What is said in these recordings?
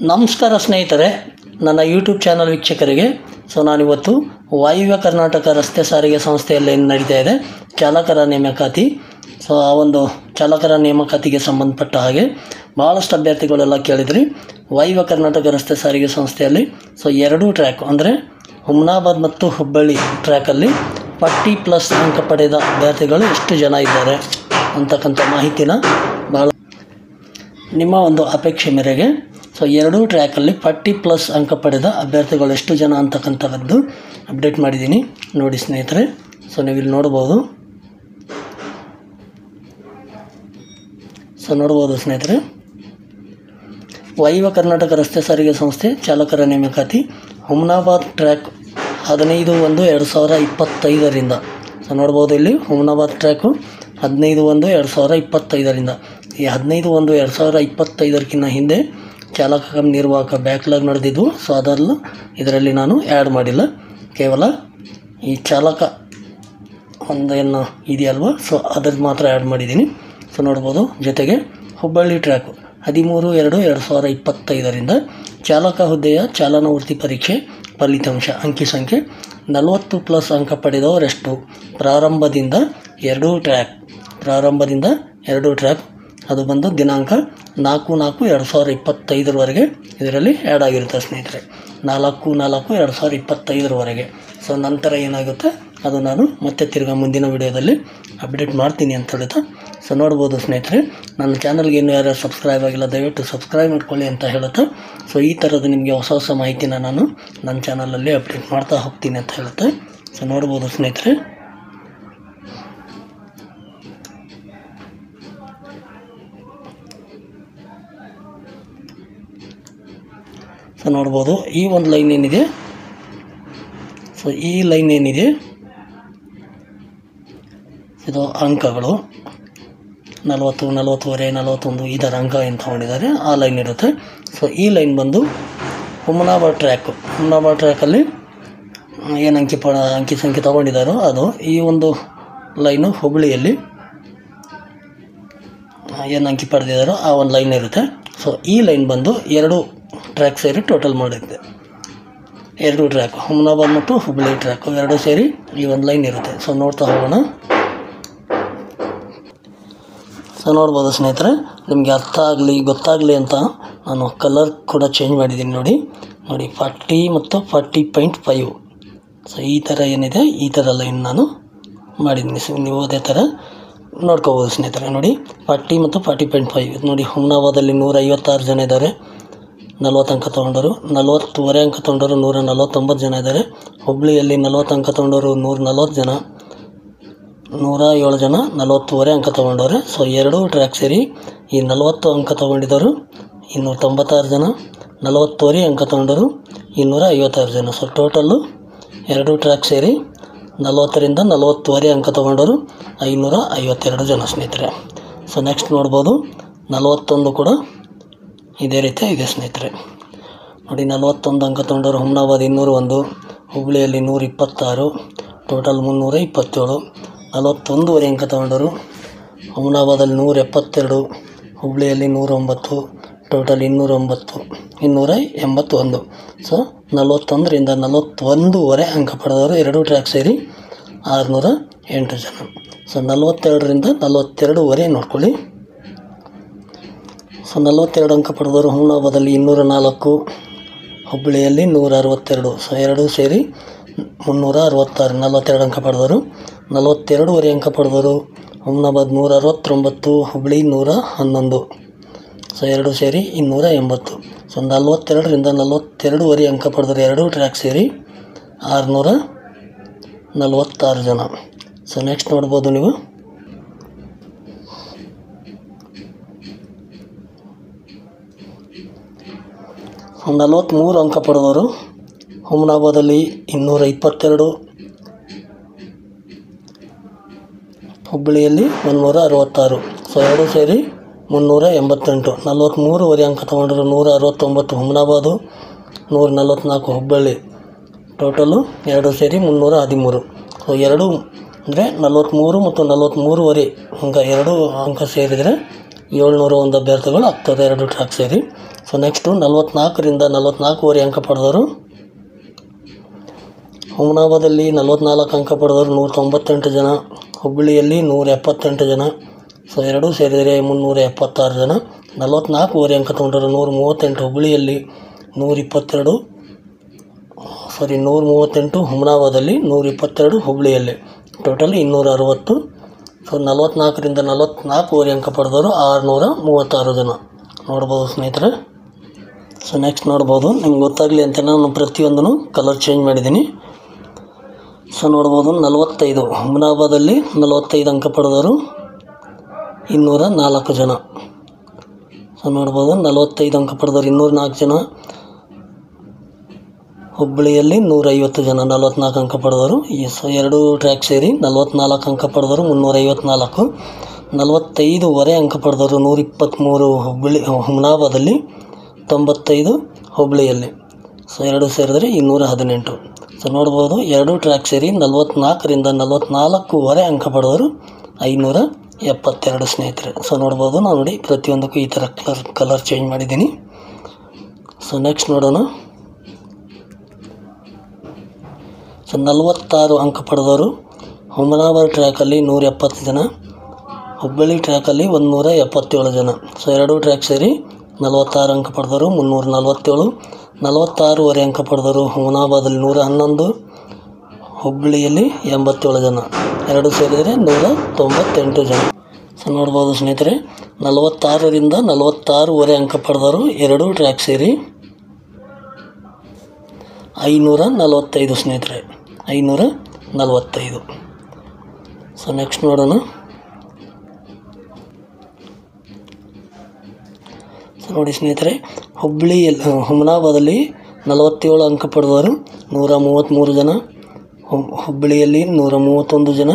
ನಮಸ್ಕಾರ ಸ್ನೇಹಿತರೆ, ನನ್ನ ಯೂಟ್ಯೂಬ್ ಚಾನಲ್ ವೀಕ್ಷಕರಿಗೆ. ನಾನಿವತ್ತು ವಾಯುವ್ಯ ಕರ್ನಾಟಕ ರಸ್ತೆ ಸಾರಿಗೆ ಸಂಸ್ಥೆಯಲ್ಲಿ ಏನು ನಡೀತಾ ಇದೆ ಚಾಲಕರ ನೇಮಕಾತಿ. ಆ ಒಂದು ಚಾಲಕರ ನೇಮಕಾತಿಗೆ ಸಂಬಂಧಪಟ್ಟ ಹಾಗೆ ಭಾಳಷ್ಟು ಅಭ್ಯರ್ಥಿಗಳೆಲ್ಲ ಕೇಳಿದ್ರಿ. ವಾಯುವ್ಯ ಕರ್ನಾಟಕ ರಸ್ತೆ ಸಾರಿಗೆ ಸಂಸ್ಥೆಯಲ್ಲಿ ಎರಡೂ ಟ್ರ್ಯಾಕ್ ಅಂದರೆ ಹುಮ್ನಾಬಾದ್ ಮತ್ತು ಹುಬ್ಬಳ್ಳಿ ಟ್ರ್ಯಾಕಲ್ಲಿ 40+ ಅಂಕ ಪಡೆದ ಅಭ್ಯರ್ಥಿಗಳು ಎಷ್ಟು ಜನ ಇದ್ದಾರೆ ಅಂತಕ್ಕಂಥ ಮಾಹಿತಿನ ಭಾಳ ನಿಮ್ಮ ಒಂದು ಅಪೇಕ್ಷೆ ಮೇರೆಗೆ ಎರಡೂ ಟ್ರ್ಯಾಕಲ್ಲಿ 40+ ಅಂಕ ಪಡೆದ ಅಭ್ಯರ್ಥಿಗಳು ಎಷ್ಟು ಜನ ಅಂತಕ್ಕಂಥದ್ದು ಅಪ್ಡೇಟ್ ಮಾಡಿದ್ದೀನಿ. ನೋಡಿ ಸ್ನೇಹಿತರೆ, ನೀವಿಲ್ಲಿ ನೋಡ್ಬೋದು. ಸ್ನೇಹಿತರೆ, ವಾಯುವ್ಯ ಕರ್ನಾಟಕ ರಸ್ತೆ ಸಾರಿಗೆ ಸಂಸ್ಥೆ ಚಾಲಕರ ನೇಮಕಾತಿ ಹುಮ್ನಾಬಾದ್ ಟ್ರ್ಯಾಕ್ 15/1/2025ರಿಂದ ನೋಡ್ಬೋದು. ಇಲ್ಲಿ ಹುಮ್ನಾಬಾದ್ ಟ್ರ್ಯಾಕು 15/1/2025ರಿಂದ. ಈ 15/1/2025ಕ್ಕಿಂತ ಹಿಂದೆ ಚಾಲಕ ಕಮ್ ನಿರ್ವಾಹಕ ಬ್ಯಾಕ್ಲಾಗ್ ನಡೆದಿದ್ದು. ಇದರಲ್ಲಿ ನಾನು ಆ್ಯಡ್ ಮಾಡಿಲ್ಲ, ಕೇವಲ ಈ ಚಾಲಕ ಏನು ಇದೆಯಲ್ವ ಅದ್ರದ್ದು ಮಾತ್ರ ಆ್ಯಡ್ ಮಾಡಿದ್ದೀನಿ. ನೋಡ್ಬೋದು. ಜೊತೆಗೆ ಹುಬ್ಬಳ್ಳಿ ಟ್ರ್ಯಾಕು 13/2/2025ರಿಂದ ಚಾಲಕ ಹುದ್ದೆಯ ಚಾಲನಾ ವೃತ್ತಿ ಪರೀಕ್ಷೆ ಫಲಿತಾಂಶ ಅಂಕಿ ಸಂಖ್ಯೆ 40+ ಅಂಕ ಪಡೆದವರೆಷ್ಟು. ಪ್ರಾರಂಭದಿಂದ ಎರಡೂ ಟ್ರ್ಯಾಕ್ ಅದು ಬಂದು ದಿನಾಂಕ 4/4/2025ರವರೆಗೆ ಇದರಲ್ಲಿ ಆ್ಯಡ್ ಆಗಿರುತ್ತೆ ಸ್ನೇಹಿತರೆ. 4/4/2025ರವರೆಗೆ. ನಂತರ ಏನಾಗುತ್ತೆ ಅದು ನಾನು ಮತ್ತೆ ತಿರ್ಗಾ ಮುಂದಿನ ವಿಡಿಯೋದಲ್ಲಿ ಅಪ್ಡೇಟ್ ಮಾಡ್ತೀನಿ ಅಂತ ಹೇಳ್ತಾ. ನೋಡ್ಬೋದು ಸ್ನೇಹಿತರೆ, ನನ್ನ ಚಾನಲ್ಗೆ ಇನ್ನೂ ಯಾರು ಸಬ್ಸ್ಕ್ರೈಬ್ ಆಗಿಲ್ಲ ದಯವಿಟ್ಟು ಸಬ್ಸ್ಕ್ರೈಬ್ ಮಾಡ್ಕೊಳ್ಳಿ ಅಂತ ಹೇಳುತ್ತಾ. ಈ ಥರದ ನಿಮಗೆ ಹೊಸ ಮಾಹಿತಿನ ನಾನು ನನ್ನ ಚಾನಲಲ್ಲಿ ಅಪ್ಡೇಟ್ ಮಾಡ್ತಾ ಹೋಗ್ತೀನಿ ಅಂತ ಹೇಳುತ್ತೆ. ನೋಡ್ಬೋದು ಸ್ನೇಹಿತರೆ, ನೋಡ್ಬೋದು. ಈ ಒಂದು ಲೈನ್ ಏನಿದೆ, ಈ ಲೈನ್ ಏನಿದೆ ಇದು ಅಂಕಗಳು 40, 40.5, 41 ಇದರ ಅಂಕ ಏನು ತೊಗೊಂಡಿದ್ದಾರೆ ಆ ಲೈನ್ ಇರುತ್ತೆ. ಈ ಲೈನ್ ಬಂದು ಹುಮ್ನಾಬಾದ್ ಟ್ರ್ಯಾಕಲ್ಲಿ ಏನು ಅಂಕಿ ಸಂಖ್ಯೆ ತೊಗೊಂಡಿದ್ದಾರೋ ಅದು. ಈ ಒಂದು ಲೈನು ಹುಬ್ಬಳ್ಳಿಯಲ್ಲಿ ಏನು ಅಂಕಿ ಪಡೆದಿದ್ದಾರೋ ಆ ಒಂದು ಲೈನ್ ಇರುತ್ತೆ. ಈ ಲೈನ್ ಬಂದು ಎರಡು ಟ್ರ್ಯಾಕ್ ಸೇರಿ ಟೋಟಲ್ ಮಾಡಿರುತ್ತೆ. ಎರಡು ಟ್ರ್ಯಾಕ್ ಹುಮ್ನಾಬಾದ್ ಮತ್ತು ಹುಬ್ಬಳ್ಳಿ ಟ್ರ್ಯಾಕು ಎರಡೂ ಸೇರಿ ಈ ಒಂದು ಲೈನ್ ಇರುತ್ತೆ. ನೋಡ್ತಾ ಹೋಗೋಣ. ನೋಡ್ಬೋದು ಸ್ನೇಹಿತರೆ, ನಿಮಗೆ ಗೊತ್ತಾಗಲಿ ಅಂತ ನಾನು ಕಲರ್ ಕೂಡ ಚೇಂಜ್ ಮಾಡಿದ್ದೀನಿ. ನೋಡಿ 40 ಮತ್ತು 40.5. ಈ ಥರ ಏನಿದೆ ಈ ಥರ ಲೈನ್ ನಾನು ಮಾಡಿದ್ದೀನಿ. ನೀವು ಅದೇ ಥರ ನೋಡ್ಕೋಬೋದು ಸ್ನೇಹಿತರೆ. ನೋಡಿ 40 ಮತ್ತು 40.5. ನೋಡಿ ಹುಮ್ನಾಬಾದಲ್ಲಿ 156 ಜನ ಇದ್ದಾರೆ, 40 ಅಂಕ ತೊಗೊಂಡವರು. 40.5 ಅಂಕ ತೊಗೊಂಡವರು 149 ಜನ ಇದ್ದಾರೆ. ಹುಬ್ಬಳ್ಳಿಯಲ್ಲಿ 40 ಅಂಕ ತೊಗೊಂಡವರು 140 ಜನ, 107 ಜನ 40.5 ಅಂಕ ತೊಗೊಂಡವ್ರೆ. ಎರಡೂ ಟ್ರ್ಯಾಕ್ ಸೇರಿ ಈ 40 ಅಂಕ ತೊಗೊಂಡಿದ್ದವರು 296 ಜನ, 40.5 ಅಂಕ ತೊಗೊಂಡವರು 256 ಜನ. ಟೋಟಲ್ಲು ಎರಡೂ ಟ್ರ್ಯಾಕ್ ಸೇರಿ 40ರಿಂದ 40.5 ಅಂಕ ತೊಗೊಂಡವರು 552 ಜನ ಸ್ನೇಹಿತರೆ. ನೆಕ್ಸ್ಟ್ ನೋಡ್ಬೋದು 41 ಕೂಡ ಇದೇ ರೀತಿ ಇದೆ ಸ್ನೇಹಿತರೆ. ನೋಡಿ 41 ಅಂಕ ತೊಗೊಂಡವರು ಹುಮ್ನಾಬಾದ್ 201, ಹುಬ್ಬಳ್ಳಿಯಲ್ಲಿ 126, ಟೋಟಲ್ 327. 41.5 ಅಂಕ ತೊಗೊಂಡವರು ಹುಮ್ನಾಬಾದಲ್ಲಿ 172, ಹುಬ್ಬಳ್ಳಿಯಲ್ಲಿ 109, ಟೋಟಲ್ 281. 41ರಿಂದ 41.5 ಅಂಕ ಪಡೆದವರು ಎರಡೂ ಟ್ರ್ಯಾಕ್ ಸೇರಿ 608 ಜನ. 42ರಿಂದ 42.5 ನೋಡ್ಕೊಳ್ಳಿ. 42 ಅಂಕ ಪಡೆದವರು ಹುಮ್ನಾಬಾದಲ್ಲಿ 204, ಹುಬ್ಬಳ್ಳಿಯಲ್ಲಿ 162. ಎರಡೂ ಸೇರಿ 366. 42 ಅಂಕ ಪಡೆದವರು 42.5 ಅಂಕ ಪಡೆದವರು ಹುಮ್ನಾಬಾದ್ 169, ಹುಬ್ಬಳ್ಳಿ 111. ಎರಡೂ ಸೇರಿ 280. 42ರಿಂದ 42.5 ಅಂಕ ಪಡೆದವರು ಎರಡೂ ಟ್ರ್ಯಾಕ್ ಸೇರಿ 646 ಜನ. ನೆಕ್ಸ್ಟ್ ನೋಡ್ಬೋದು ನೀವು 43 ಅಂಕ ಪಡೆದವರು ಹುಮ್ನಾಬಾದಲ್ಲಿ 222, ಹುಬ್ಬಳ್ಳಿಯಲ್ಲಿ 166. ಎರಡೂ ಸೇರಿ 388. 43.5 ಅಂಕ ತೊಗೊಂಡರು 169 ಹುಮ್ನಾಬಾದು, 144 ಹುಬ್ಬಳ್ಳಿ. ಟೋಟಲು ಎರಡು ಸೇರಿ 313. ಎರಡು ಅಂದರೆ 43 ಮತ್ತು 43.5 ಅಂಕ, ಎರಡು ಅಂಕ ಸೇರಿದರೆ 701 ಅಭ್ಯರ್ಥಿಗಳು ಆಗ್ತದೆ 2 ಟ್ರ್ಯಾಕ್ ಸೇರಿ. ಸೊ ನೆಕ್ಸ್ಟು 44ರಿಂದ 44ವರೆ ಅಂಕ ಪಡೆದವರು ಹುಮನಾಬಾದಲ್ಲಿ 44 ಅಂಕ ಪಡೆದವರು 198 ಜನ, ಹುಬ್ಬಳ್ಳಿಯಲ್ಲಿ 178 ಜನ. ಸೊ ಎರಡೂ ಸೇರಿದರೆ 376 ಜನ. 44ವರೆ ಅಂಕ ತೊಗೊಂಡರು 138 ಹುಬ್ಬಳ್ಳಿಯಲ್ಲಿ, 138 ಹುಮನಾಬಾದಲ್ಲಿ, 122 ಹುಬ್ಬಳ್ಳಿಯಲ್ಲಿ, ಟೋಟಲ್ 260. ಸೊ 44ರಿಂದ 44ವರೆ ಅಂಕ ಪಡೆದವರು 636 ಜನ ನೋಡ್ಬೋದು ಸ್ನೇಹಿತರೆ. ಸೊ ನೆಕ್ಸ್ಟ್ ನೋಡ್ಬೋದು, ನಿಮ್ಗೆ ಗೊತ್ತಾಗಲಿ ಅಂತ ನಾನು ಪ್ರತಿಯೊಂದನ್ನು ಕಲರ್ ಚೇಂಜ್ ಮಾಡಿದ್ದೀನಿ. ಸೊ ನೋಡ್ಬೋದು 45 ಹುಮನಾಬಾದಲ್ಲಿ 45 ಅಂಕ ಪಡೆದವರು 204 ಜನ. ಸೊ ನೋಡ್ಬೋದು 45 ಅಂಕ ಪಡೆದವರು 204 ಜನ. ಹುಬ್ಬಳ್ಳಿಯಲ್ಲಿ 150 ಜನ 44 ಅಂಕ ಪಡೆದವರು. ಸೊ 2 ಟ್ರ್ಯಾಕ್ ಸೇರಿ 44 ಅಂಕ ಪಡೆದವರು 354. 45ವರೆ ಅಂಕ ಪಡೆದವರು 123 ಹುಮನಾಬಾದಲ್ಲಿ, 95 ಹುಬ್ಬಳ್ಳಿಯಲ್ಲಿ. ಸೊ 2 ಸೇರಿದರೆ 218. ಸೊ ನೋಡ್ಬೋದು 2 ಟ್ರ್ಯಾಕ್ ಸೇರಿ 44ರಿಂದ 44ವರೆ ಅಂಕ ಪಡೆದವರು 572 ಸ್ನೇಹಿತರೆ. ಸೊ ನೋಡ್ಬೋದು ನಾವು ನೋಡಿ ಪ್ರತಿಯೊಂದಕ್ಕೂ ಈ ಥರ ಕಲರ್ ಚೇಂಜ್ ಮಾಡಿದ್ದೀನಿ. ಸೊ ನೆಕ್ಸ್ಟ್ ನೋಡೋಣ. ಸೊ 46 ಅಂಕ ಪಡೆದವರು ಹುಮನಾಬಾದ್ ಟ್ರ್ಯಾಕಲ್ಲಿ 170 ಜನ, ಹುಬ್ಬಳ್ಳಿ ಟ್ರ್ಯಾಕಲ್ಲಿ 177 ಜನ. ಸೊ 2 ಟ್ರ್ಯಾಕ್ ಸೇರಿ 46 ಅಂಕ ಪಡೆದವರು 347. 46ವರೆ ಅಂಕ ಪಡೆದವರು ಹುಮನಾಬಾದಲ್ಲಿ 111, ಹುಬ್ಬಳ್ಳಿಯಲ್ಲಿ 87 ಜನ. 2 ಸೇರಿದರೆ 198 ಜನ. ಸೊ ನೋಡ್ಬೋದು ಸ್ನೇಹಿತರೆ 46ರಿಂದ 46ವರೆ ಅಂಕ ಪಡೆದವರು 2 ಟ್ರ್ಯಾಕ್ ಸೇರಿ 545 ಸ್ನೇಹಿತರೆ, 545. ಸೊ ನೆಕ್ಸ್ಟ್ ನೋಡೋಣ. ಸೊ ನೋಡಿ ಸ್ನೇಹಿತರೆ, ಹುಮನಾಬಾದಲ್ಲಿ 47 ಅಂಕ ಪಡೆದವರು 133 ಜನ, ಹುಬ್ಬಳ್ಳಿಯಲ್ಲಿ 131 ಜನ.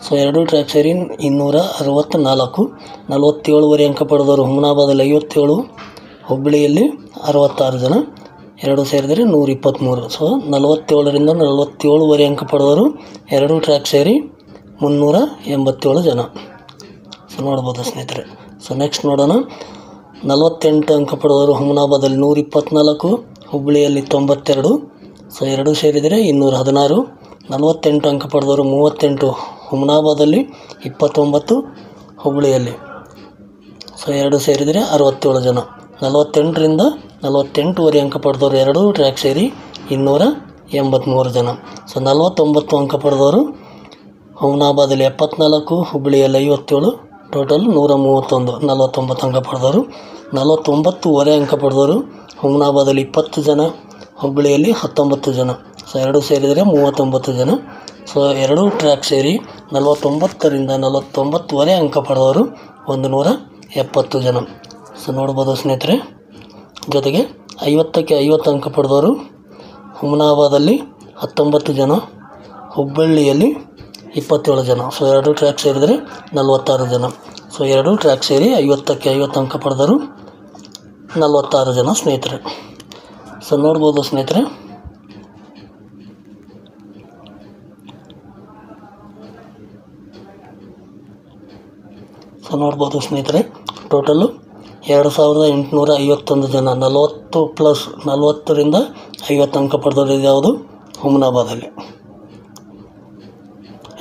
ಸೊ 2 ಟ್ರ್ಯಾಕ್ ಸೇರಿ 264. 47ವರೆ ಅಂಕ ಪಡೆದವರು ಹುಮನಾಬಾದಲ್ಲಿ 57, ಹುಬ್ಬಳ್ಳಿಯಲ್ಲಿ 66 ಜನ. 2 ಸೇರಿದರೆ 123. ಸೊ 47ರಿಂದ 47ವರೆ ಅಂಕ ಪಡೆದವರು 2 ಟ್ರ್ಯಾಕ್ ಸೇರಿ 387 ಜನ. ಸೊ ನೋಡ್ಬೋದು ಸ್ನೇಹಿತರೆ. ಸೊ ನೆಕ್ಸ್ಟ್ ನೋಡೋಣ. 48 ಅಂಕ ಪಡೆದವರು ಹುಮನಾಬಾದಲ್ಲಿ 124, ಹುಬ್ಬಳ್ಳಿಯಲ್ಲಿ 92. ಸೊ 2 ಸೇರಿದರೆ 216. 48 ಅಂಕ ಪಡೆದವರು 38 ಹುಮನಾಬಾದಲ್ಲಿ, 29 ಹುಬ್ಬಳ್ಳಿಯಲ್ಲಿ. ಸೊ 2 ಸೇರಿದರೆ 67 ಜನ. 48ರಿಂದ 48ವರೆ ಅಂಕ ಪಡೆದವರು 2 ಟ್ರ್ಯಾಕ್ ಸೇರಿ 283 ಜನ. ಸೊ 49 ಅಂಕ ಪಡೆದವರು ಹುಮನಾಬಾದಲ್ಲಿ 74, ಹುಬ್ಬಳ್ಳಿಯಲ್ಲಿ 57, ಟೋಟಲ್ 131. 49 ಅಂಕ ಪಡೆದವರು. 49ವರೆ ಅಂಕ ಪಡೆದವರು ಹುಮನಾಬಾದಲ್ಲಿ 20 ಜನ, ಹುಬ್ಬಳ್ಳಿಯಲ್ಲಿ 19 ಜನ. ಸೊ 2 ಸೇರಿದರೆ 39 ಜನ. ಸೊ 2 ಟ್ರ್ಯಾಕ್ ಸೇರಿ 49ರಿಂದ 49ವರೆ ಅಂಕ ಪಡೆದವರು 170 ಜನ. ಸೊ ನೋಡ್ಬೋದು ಸ್ನೇಹಿತರೆ. ಜೊತೆಗೆ 50ಕ್ಕೆ 50 ಅಂಕ ಪಡೆದವರು ಹುಮನಾಬಾದಲ್ಲಿ 19 ಜನ, ಹುಬ್ಬಳ್ಳಿಯಲ್ಲಿ 27 ಜನ. ಸೊ 2 ಟ್ರ್ಯಾಕ್ ಸೇರಿದರೆ 46 ಜನ. ಸೊ 2 ಟ್ರ್ಯಾಕ್ ಸೇರಿ 50ಕ್ಕೆ 50 ಅಂಕ ಪಡೆದರು 46 ಜನ ಸ್ನೇಹಿತರೆ. ಸೊ ನೋಡ್ಬೋದು ಸ್ನೇಹಿತರೆ. ಸೊ ನೋಡ್ಬೋದು ಸ್ನೇಹಿತರೆ, ಟೋಟಲ್ಲು 2851 ಜನ 40ರಿಂದ 50 ಅಂಕ ಪಡೆದವರು ಯಾವುದು ಹುಮನಾಬಾದಲ್ಲಿ.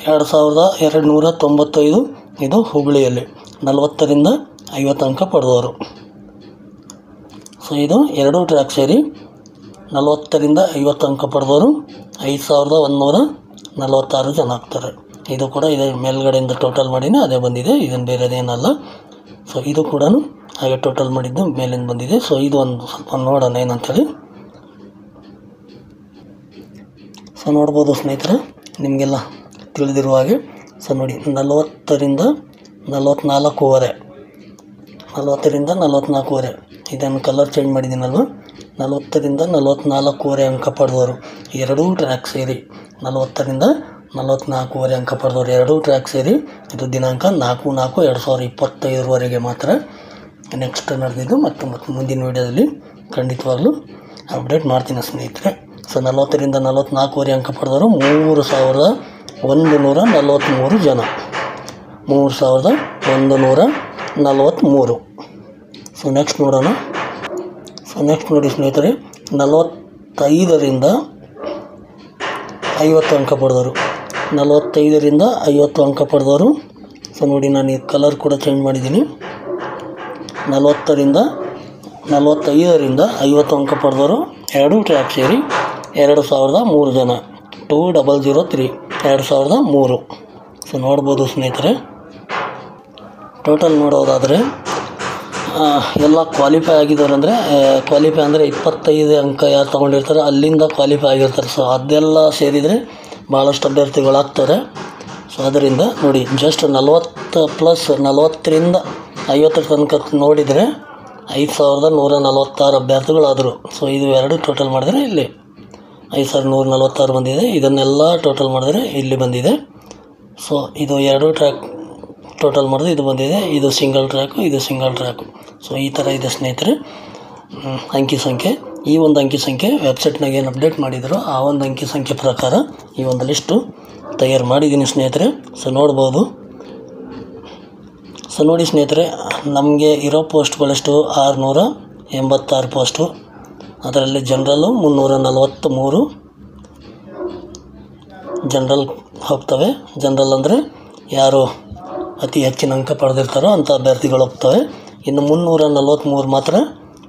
2295 ಇದು ಹುಬ್ಬಳ್ಳಿಯಲ್ಲಿ 40ರಿಂದ 50 ಅಂಕ ಪಡೆದವರು. ಸೊ ಇದು 2 ಟ್ರ್ಯಾಕ್ ಸೇರಿ 40ರಿಂದ 50 ಅಂಕ ಪಡೆದವರು 5146 ಜನ ಆಗ್ತಾರೆ. ಇದು ಕೂಡ ಇದೆ ಮೇಲ್ಗಡೆಯಿಂದ ಟೋಟಲ್ ಮಾಡಿನೇ ಅದೇ ಬಂದಿದೆ, ಇದನ್ನು ಬೇರೆದೇನಲ್ಲ. ಸೊ ಇದು ಕೂಡ ಹಾಗೆ ಟೋಟಲ್ ಮಾಡಿದ್ದು ಮೇಲಿಂದ ಬಂದಿದೆ. ಸೊ ಇದು ಒಂದು ಸ್ವಲ್ಪ ನೋಡೋಣ ಏನಂತೇಳಿ. ಸೊ ನೋಡ್ಬೋದು ಸ್ನೇಹಿತರೆ, ನಿಮಗೆಲ್ಲ ತಿಳಿದಿರುವ ಹಾಗೆ. ಸೊ ನೋಡಿ 40ರಿಂದ 44ವರೆ ಇದನ್ನು ಕಲರ್ ಚೇಂಜ್ ಮಾಡಿದ್ದೀನಲ್ವ. 40ರಿಂದ 44ವರೆ ಅಂಕ ಪಡೆದವರು 2 ಟ್ರ್ಯಾಕ್ ಸೇರಿ 40ರಿಂದ 44ವರೆ ಅಂಕ ಪಡೆದವರು 2 ಟ್ರ್ಯಾಕ್ ಸೇರಿ ಇದು ದಿನಾಂಕ 4/4/2025 ಮಾತ್ರ. ನೆಕ್ಸ್ಟ್ ನಡೆದಿದ್ದು ಮತ್ತು ಮುಂದಿನ ವೀಡಿಯೋದಲ್ಲಿ ಖಂಡಿತವಾಗ್ಲೂ ಅಪ್ಡೇಟ್ ಮಾಡ್ತೀನಿ ಸ್ನೇಹಿತರೆ. ಸೊ 40ರಿಂದ 44ವರೆ ಅಂಕ ಪಡೆದವರು 3143 ಜನ. 3143 43. ಸೊ ನೆಕ್ಸ್ಟ್ ನೋಡೋಣ. ಸೊ ನೆಕ್ಸ್ಟ್ ನೋಡಿ ಸ್ನೇಹಿತರೆ, 45ರಿಂದ 50 ಅಂಕ ಪಡೆದವರು, 45ರಿಂದ 50 ಅಂಕ ಪಡೆದವರು. ಸೊ ನೋಡಿ, ನಾನು ಈ ಕಲರ್ ಕೂಡ ಚೇಂಜ್ ಮಾಡಿದ್ದೀನಿ. 45ರಿಂದ 50 ಅಂಕ ಪಡೆದವರು 2 ಟ್ರ್ಯಾಕ್ ಸೇರಿ 2003 ಜನ, 2003 2003. ಸೊ ನೋಡ್ಬೋದು ಸ್ನೇಹಿತರೆ. ಟೋಟಲ್ ನೋಡೋದಾದರೆ ಎಲ್ಲ ಕ್ವಾಲಿಫೈ ಆಗಿದ್ದಾರೆ. ಅಂದರೆ ಕ್ವಾಲಿಫೈ ಅಂದರೆ 25 ಅಂಕ ಯಾರು ತೊಗೊಂಡಿರ್ತಾರೆ ಅಲ್ಲಿಂದ ಕ್ವಾಲಿಫೈ ಆಗಿರ್ತಾರೆ. ಸೊ ಅದೆಲ್ಲ ಸೇರಿದರೆ ಭಾಳಷ್ಟು ಅಭ್ಯರ್ಥಿಗಳಾಗ್ತಾರೆ. ಸೊ ಅದರಿಂದ ನೋಡಿ, ಜಸ್ಟ್ 40 ಪ್ಲಸ್ 40ರಿಂದ 50 ತನಕ ನೋಡಿದರೆ 5146 ಅಭ್ಯರ್ಥಿಗಳಾದರು. ಸೊ ಇದು ಎರಡು ಟೋಟಲ್ ಮಾಡಿದರೆ ಇಲ್ಲಿ 5146 ಬಂದಿದೆ. ಇದನ್ನೆಲ್ಲ ಟೋಟಲ್ ಮಾಡಿದರೆ ಇಲ್ಲಿ ಬಂದಿದೆ. ಸೊ ಇದು 2 ಟ್ರ್ಯಾಕ್ ಟೋಟಲ್ ಮಾಡಿದ್ರೆ ಇದು ಬಂದಿದೆ. ಇದು ಸಿಂಗಲ್ ಟ್ರ್ಯಾಕು, ಇದು ಸಿಂಗಲ್ ಟ್ರ್ಯಾಕು. ಸೊ ಈ ಥರ ಇದೆ ಸ್ನೇಹಿತರೆ ಅಂಕಿ ಸಂಖ್ಯೆ. ಈ ಒಂದು ಅಂಕಿ ಸಂಖ್ಯೆ ವೆಬ್ಸೈಟ್ನಾಗ ಏನು ಅಪ್ಡೇಟ್ ಮಾಡಿದ್ರು ಆ ಒಂದು ಅಂಕಿ ಸಂಖ್ಯೆ ಪ್ರಕಾರ ಈ ಒಂದು ಲಿಸ್ಟು ತಯಾರು ಮಾಡಿದ್ದೀನಿ ಸ್ನೇಹಿತರೆ. ಸೊ ನೋಡ್ಬೋದು. ಸೊ ನೋಡಿ ಸ್ನೇಹಿತರೆ, ನಮಗೆ ಇರೋ ಪೋಸ್ಟ್ಗಳೆಷ್ಟು 686 ಪೋಸ್ಟು. ಅದರಲ್ಲಿ ಜನರಲ್ಲು 343 ಜನರಲ್ ಹೋಗ್ತವೆ. ಜನರಲ್ ಅಂದರೆ ಯಾರು ಅತಿ ಹೆಚ್ಚಿನ ಅಂಕ ಪಡೆದಿರ್ತಾರೋ ಅಂಥ ಅಭ್ಯರ್ಥಿಗಳು ಹೋಗ್ತವೆ. ಇನ್ನು 343 ಮಾತ್ರ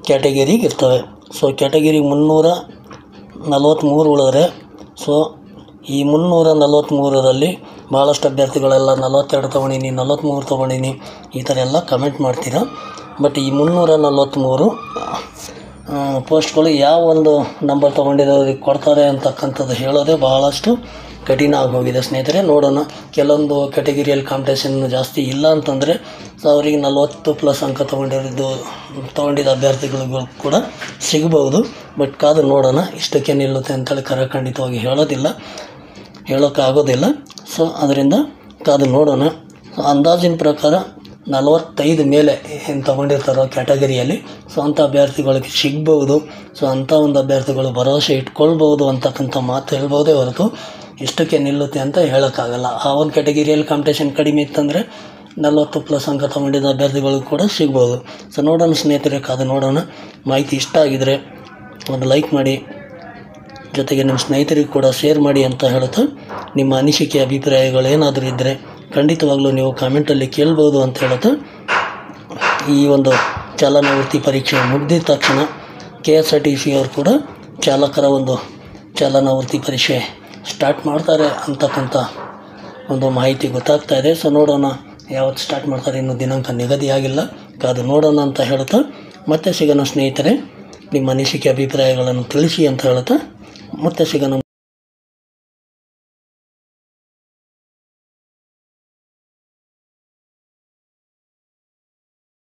ಕ್ಯಾಟಗಿರಿಗೆ ಇರ್ತವೆ. ಸೊ ಕ್ಯಾಟಗಿರಿಗೆ 343 ಉಳಿದ್ರೆ, ಸೊ ಈ 343ರಲ್ಲಿ ಭಾಳಷ್ಟು ಅಭ್ಯರ್ಥಿಗಳೆಲ್ಲ 42 ತೊಗೊಂಡಿನಿ, 43 ತೊಗೊಂಡಿನಿ, ಈ ಥರ ಎಲ್ಲ ಕಮೆಂಟ್ ಮಾಡ್ತೀರಾ. ಬಟ್ ಈ 343 ಪೋಸ್ಟ್ಗಳು ಯಾವ ಒಂದು ನಂಬರ್ ತೊಗೊಂಡಿರೋರಿಗೆ ಕೊಡ್ತಾರೆ ಅಂತಕ್ಕಂಥದ್ದು ಹೇಳೋದೇ ಭಾಳಷ್ಟು ಕಠಿಣ ಆಗೋಗಿದೆ ಸ್ನೇಹಿತರೆ. ನೋಡೋಣ, ಕೆಲವೊಂದು ಕ್ಯಾಟಗಿರಿಯಲ್ಲಿ ಕಾಂಪಿಟೇಷನ್ ಜಾಸ್ತಿ ಇಲ್ಲ ಅಂತಂದರೆ ಸೊ ಅವರಿಗೆ 40 ಪ್ಲಸ್ ಅಂಕ ತೊಗೊಂಡಿದ್ದ ಅಭ್ಯರ್ಥಿಗಳಿಗೂ ಕೂಡ ಸಿಗ್ಬೋದು. ಬಟ್ ಕಾದು ನೋಡೋಣ, ಇಷ್ಟಕ್ಕೆ ನಿಲ್ಲುತ್ತೆ ಅಂತೇಳಿ ಖಂಡಿತವಾಗಿ ಹೇಳೋಕ್ಕಾಗೋದಿಲ್ಲ. ಸೊ ಅದರಿಂದ ಕಾದು ನೋಡೋಣ. ಅಂದಾಜಿನ ಪ್ರಕಾರ 45 ಮೇಲೆ ಏನು ತೊಗೊಂಡಿರ್ತಾರೋ ಕ್ಯಾಟಗರಿಯಲ್ಲಿ, ಸೊ ಅಂಥ ಅಭ್ಯರ್ಥಿಗಳಿಗೆ ಸಿಗ್ಬೋದು. ಸೊ ಅಂಥ ಒಂದು ಅಭ್ಯರ್ಥಿಗಳು ಭರವಸೆ ಇಟ್ಕೊಳ್ಬೋದು ಅಂತಕ್ಕಂಥ ಮಾತು ಹೇಳ್ಬೋದೇ ಹೊರತು ಇಷ್ಟಕ್ಕೆ ನಿಲ್ಲುತ್ತೆ ಅಂತ ಹೇಳೋಕ್ಕಾಗಲ್ಲ. ಆ ಒಂದು ಕ್ಯಾಟಗಿರಿಯಲ್ಲಿ ಕಾಂಪಿಟೇಷನ್ ಕಡಿಮೆ ಇತ್ತಂದರೆ 40 ಪ್ಲಸ್ ಅಂಕ ತೊಗೊಂಡಿದ್ದ ಅಭ್ಯರ್ಥಿಗಳಿಗೂ ಕೂಡ ಸಿಗ್ಬೋದು. ಸೊ ನೋಡೋಣ ಸ್ನೇಹಿತರೆ, ಕಾದು ನೋಡೋಣ. ಮಾಹಿತಿ ಇಷ್ಟ ಆಗಿದರೆ ಒಂದು ಲೈಕ್ ಮಾಡಿ, ಜೊತೆಗೆ ನಿಮ್ಮ ಸ್ನೇಹಿತರಿಗೆ ಕೂಡ ಶೇರ್ ಮಾಡಿ ಅಂತ ಹೇಳುತ್ತಾ, ನಿಮ್ಮ ಅನಿಸಿಕೆ ಅಭಿಪ್ರಾಯಗಳೇನಾದರೂ ಇದ್ದರೆ ಖಂಡಿತವಾಗ್ಲೂ ನೀವು ಕಾಮೆಂಟಲ್ಲಿ ಕೇಳ್ಬೋದು ಅಂತ ಹೇಳುತ್ತಾ, ಈ ಒಂದು ಚಾಲನಾ ವೃತ್ತಿ ಪರೀಕ್ಷೆ ಮುಗಿದ ತಕ್ಷಣ KSRTC ಅವರು ಕೂಡ ಚಾಲಕರ ಒಂದು ಚಾಲನಾ ವೃತ್ತಿ ಪರೀಕ್ಷೆ ಸ್ಟಾರ್ಟ್ ಮಾಡ್ತಾರೆ ಅಂತಕ್ಕಂಥ ಒಂದು ಮಾಹಿತಿ ಗೊತ್ತಾಗ್ತಾ ಇದೆ. ಸೊ ನೋಡೋಣ ಯಾವತ್ತು ಸ್ಟಾರ್ಟ್ ಮಾಡ್ತಾರೆ, ಇನ್ನೂ ದಿನಾಂಕ ನಿಗದಿಯಾಗಿಲ್ಲ, ಕಾದು ನೋಡೋಣ ಅಂತ ಹೇಳುತ್ತಾ ಮತ್ತೆ ಸಿಗೋಣ ಸ್ನೇಹಿತರೆ. ನಿಮ್ಮ ಅನಿಸಿಕೆ ಅಭಿಪ್ರಾಯಗಳನ್ನು ತಿಳಿಸಿ ಅಂತ ಹೇಳುತ್ತಾ ಮತ್ತೆ ಸಿಗೋಣ.